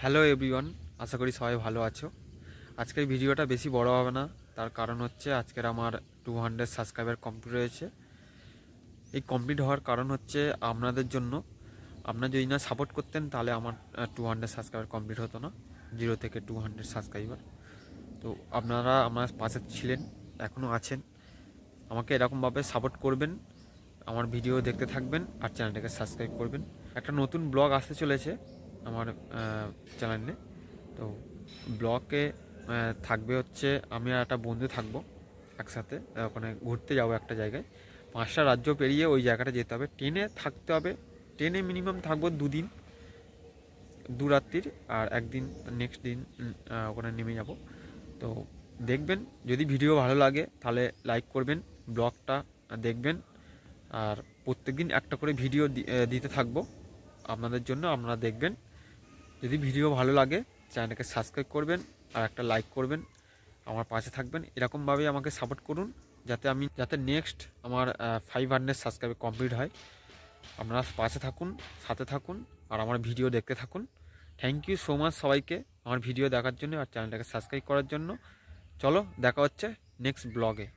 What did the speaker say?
Hello everyone, আশা করি সবাই ভালো আছো। আজকের ভিডিওটা বেশি বড় হবে না, তার কারণ হচ্ছে আজকের আমার 200 সাবস্ক্রাইবার কমপ্লিট হয়েছে। এই কমপ্লিট হওয়ার কারণ হচ্ছে আপনাদের জন্য। আপনারা যদি না সাপোর্ট করতেন তাহলে আমার 200 সাবস্ক্রাইবার কমপ্লিট হতো না, 0 থেকে 200 সাবস্ক্রাইবার। তো আপনারা আমার পাশে ছিলেন, এখনও আছেন। আমাকে এরকমভাবে সাপোর্ট করবেন, আমার ভিডিও দেখতে থাকবেন আর চ্যানেলটাকে সাবস্ক্রাইব করবেন। একটা নতুন ব্লগ আসতে চলেছে আমার চ্যানেলে। তো ব্লকে থাকবে হচ্ছে আমি আর একটা বন্ধু থাকবো একসাথে, ওখানে ঘুরতে যাব একটা জায়গায়। 5টা রাজ্য পেরিয়ে ওই জায়গাটা যেতে হবে, ট্রেনে থাকতে হবে। ট্রেনে মিনিমাম থাকবো 2 দিন, 2 রাত্রির, আর একদিন নেক্সট দিন ওখানে নেমে যাব। তো দেখবেন, যদি ভিডিও ভালো লাগে তাহলে লাইক করবেন, ব্লগটা দেখবেন। আর প্রত্যেকদিন একটা করে ভিডিও দিতে থাকবো আপনাদের জন্য, আপনারা দেখবেন। যদি ভিডিও ভালো লাগে চ্যানেলটাকে সাবস্ক্রাইব করবেন আর একটা লাইক করবেন, আমার পাশে থাকবেন। এরকমভাবেই আমাকে সাপোর্ট করুন যাতে নেক্সট আমার 500 সাবস্ক্রাইব কমপ্লিট হয়। আপনারা পাশে থাকুন, সাথে থাকুন আর আমার ভিডিও দেখতে থাকুন। থ্যাংক ইউ সো মাচ সবাইকে আমার ভিডিও দেখার জন্য আর চ্যানেলটাকে সাবস্ক্রাইব করার জন্য। চলো, দেখা হচ্ছে নেক্সট ব্লগে।